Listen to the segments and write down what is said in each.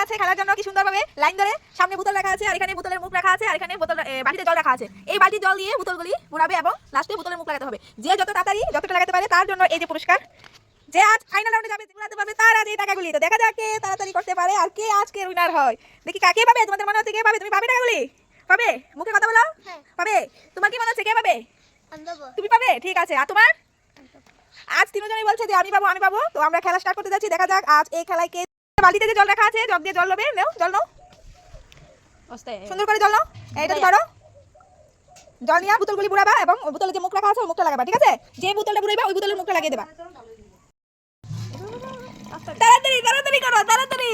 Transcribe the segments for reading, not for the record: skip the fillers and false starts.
আছে খেলার জন্য কি সুন্দরভাবে লাইন ধরে। সামনে বোতল রাখা আছে, আর এখানে বোতলের মুখ রাখা আছে, আর এখানে বোতল বাটিতে জল রাখা আছে। এই বালতির জল দিয়ে বোতলগুলি ঘোরাবে এবং লাস্টে বোতলের মুখ লাগাতে হবে। যে যত তাড়াতাড়ি যতটা লাগাতে পারে তার জন্য এই যে পুরস্কার। যে আজ ফাইনাল রাউন্ডে যাবে, ঘোরাতে পারবে, তার আজ এই টাকাগুলি। তো দেখা যাক কে তাড়াতাড়ি করতে পারে আর কে আজকে উইনার হয়। দেখি কাকে পাবে, তোমাদের মনে হচ্ছে কে পাবে? তুমি পাবে টাকাগুলি? পাবে? মুখে কথা বলো। পাবে? তোমার কি মনে হচ্ছে কে পাবে? তুমি পাবে? ঠিক আছে। আর তোমার? আজ তিনজনই বলছে যে আমি পাবো আমি পাবো। তো আমরা খেলা স্টার্ট করতে যাচ্ছি, দেখা যাক আজ এই খেলায় কে। বালতিতে যে জল রাখা আছে, জগ দিয়ে জল নেবে, নাও জল নাও, সুন্দর করে জল নাও। এইটা ধরো, জল নিয়ে বোতলগুলি বুড়াবা এবং বোতলে যে মুখ রাখা আছে ওই মুখটা লাগাবা, ঠিক আছে? যে বোতলটা বুড়াইবা ওই বোতলের মুখটা লাগিয়ে দেবা। তাড়াতাড়ি তাড়াতাড়ি করো, তাড়াতাড়ি।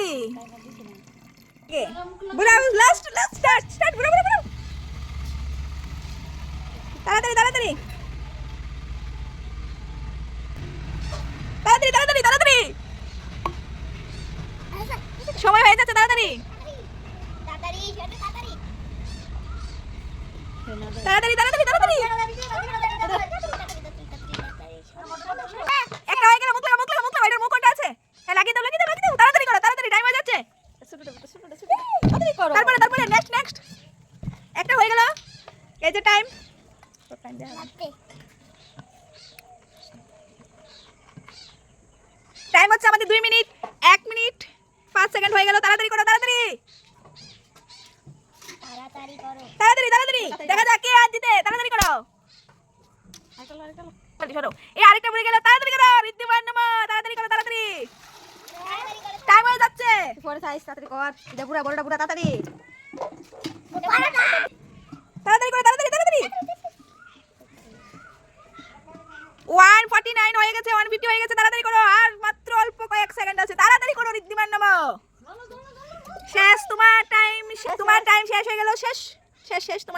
বুড়াও, লাস্ট লাস্ট স্টার্ট স্টার্ট, বুড়াও বুড়াও বুড়াও, তাড়াতাড়ি তাড়াতাড়ি তাড়াতাড়ি তাড়াতাড়ি তাড়াতাড়ি, সময় হয়ে যাচ্ছে, তাড়াতাড়ি তাড়াতাড়ি তাড়াতাড়ি তাড়াতাড়ি। একটা হয়ে গেল, মুখ লাগা মুখ লাগা মুখ লাগা, এটার মুখ কোনটা আছে? হ্যাঁ লাগিয়ে দাও লাগিয়ে দাও লাগিয়ে দাও, তাড়াতাড়ি করো, তাড়াতাড়ি, টাইম হয়ে যাচ্ছে। তারপরে তারপরে নেক্সট নেক্সট, একটা হয়ে গেল, এই যে টাইম। টাইম হচ্ছে আমাদের 2 মিনিট 1 মিনিট 5 সেকেন্ড হয়ে গেল। তাড়াতাড়ি করো, তাড়াতাড়ি তাড়াতাড়ি তাড়াতাড়ি, দেখা যাক কে আজ জিতে। তাড়াতাড়ি করো, সরো। এই আরেকটা পড়ে গেল, তাড়াতাড়ি করো, ঋদ্ধিমান নামা, তাড়াতাড়ি করো, তাড়াতাড়ি, টাইম হয়ে যাচ্ছে। পরে সাইজ তাড়াতাড়ি কর, এটা পুরো বড়টা পুরো তাড়াতাড়ি তাড়াতাড়ি করো, তাড়াতাড়ি তাড়াতাড়ি। 149 হয়ে গেছে, 150 হয়ে গেছে, তাড়াতাড়ি করো, আর মাত্র অল্প কয়েক সেকেন্ড আছে, তাড়াতাড়ি করো, ঋদ্ধিমান নামা। শেষ, তোমার টাইম শেষ হয়ে গেল, শেষ শেষ শেষ তোমার